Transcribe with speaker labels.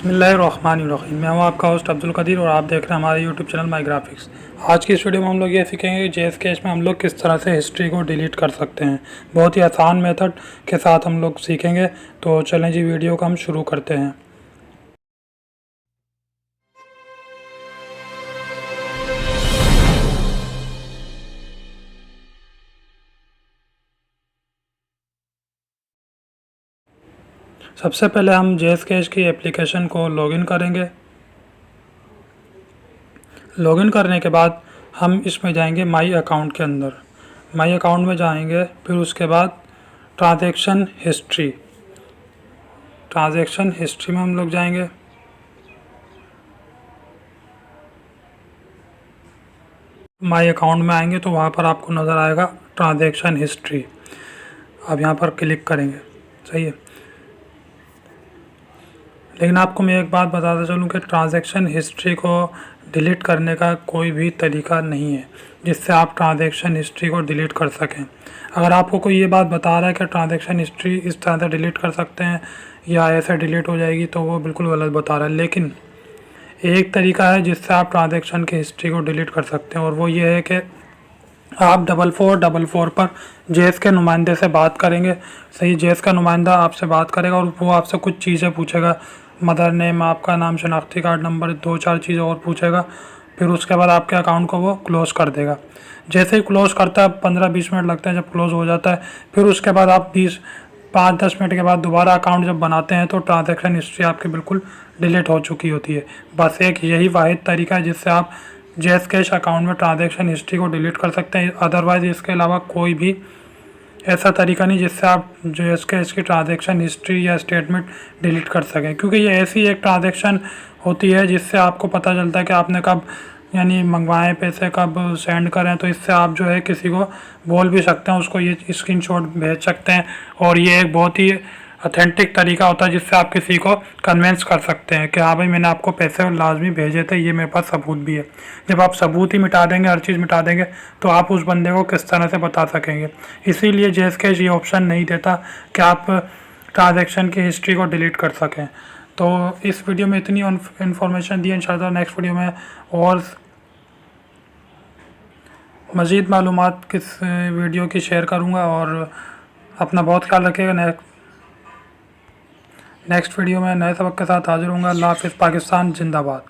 Speaker 1: बिस्मिल्लाहिर्रहमानिर्रहीम। मैं हूं आपका होस्ट अब्दुल कदीर और आप देख रहे हैं हमारे यूट्यूब चैनल माई ग्राफिक्स। आज की इस वीडियो में हम लोग ये सीखेंगे कि जेएसकेएच में हम लोग किस तरह से हिस्ट्री को डिलीट कर सकते हैं। बहुत ही आसान मेथड के साथ हम लोग सीखेंगे। तो चलें जी, वीडियो को हम शुरू करते हैं। सबसे पहले हम जेएसकेएच की एप्लीकेशन को लॉगिन करेंगे। लॉगिन करने के बाद हम इसमें जाएंगे माई अकाउंट के अंदर। माई अकाउंट में जाएंगे, फिर उसके बाद ट्रांजैक्शन हिस्ट्री में हम लोग जाएंगे। माई अकाउंट में आएंगे तो वहाँ पर आपको नज़र आएगा ट्रांजैक्शन हिस्ट्री। अब यहाँ पर क्लिक करेंगे, सही है। लेकिन आपको मैं एक बात बताता चलूँ कि ट्रांजैक्शन हिस्ट्री को डिलीट करने का कोई भी तरीका नहीं है जिससे आप ट्रांजैक्शन हिस्ट्री को डिलीट कर सकें। अगर आपको कोई ये बात बता रहा है कि ट्रांजैक्शन हिस्ट्री इस तरह से डिलीट कर सकते हैं या ऐसे डिलीट हो जाएगी, तो वो बिल्कुल गलत बता रहा है। लेकिन एक तरीका है जिससे आप ट्रांजैक्शन की हिस्ट्री को डिलीट कर सकते हैं, और वो ये है कि आप 4444 पर जेएस के नुमाइंदे से बात करेंगे। सही, जेएस का नुमाइंदा आपसे बात करेगा और वो आपसे कुछ चीज़ें पूछेगा, मदर नेम, आपका नाम, शनाख्ती कार्ड नंबर, 2-4 चीज़ें और पूछेगा। फिर उसके बाद आपके अकाउंट को वो क्लोज़ कर देगा। जैसे ही क्लोज़ करता है, 15-20 मिनट लगते हैं जब क्लोज़ हो जाता है। फिर उसके बाद आप 5-10 मिनट के बाद दोबारा अकाउंट जब बनाते हैं तो ट्रांजैक्शन हिस्ट्री आपकी बिल्कुल डिलीट हो चुकी होती है। बस एक यही वाहिद तरीका है जिससे आप जेएसकेएच अकाउंट में ट्रांजैक्शन हिस्ट्री को डिलीट कर सकते हैं। अदरवाइज़ इसके अलावा कोई भी ऐसा तरीका नहीं जिससे आप जेएसकेएच की ट्रांजैक्शन हिस्ट्री या स्टेटमेंट डिलीट कर सकें, क्योंकि ये ऐसी एक ट्रांजैक्शन होती है जिससे आपको पता चलता है कि आपने कब यानी मंगवाएं पैसे, कब सेंड करें। तो इससे आप जो है किसी को बोल भी सकते हैं, उसको ये स्क्रीनशॉट भेज सकते हैं, और ये एक बहुत ही ऑथेंटिक तरीका होता है जिससे आप किसी को कन्विंस कर सकते हैं कि हाँ भाई, मैंने आपको पैसे लाजमी भेजे थे, ये मेरे पास सबूत भी है। जब आप सबूत ही मिटा देंगे, हर चीज़ मिटा देंगे, तो आप उस बंदे को किस तरह से बता सकेंगे। इसीलिए जेएसकेएच ये ऑप्शन नहीं देता कि आप ट्रांजैक्शन की हिस्ट्री को डिलीट कर सकें। तो इस वीडियो में इतनी इन्फॉर्मेशन दी है। इंशाल्लाह नेक्स्ट वीडियो में और मज़ीद मालूमात किस वीडियो की शेयर करूँगा, और अपना बहुत ख्याल रखिएगा। नेक्स्ट वीडियो में नए सबक के साथ हाजिर होऊंगा। अल्लाह हाफ़िज़। पाकिस्तान जिंदाबाद।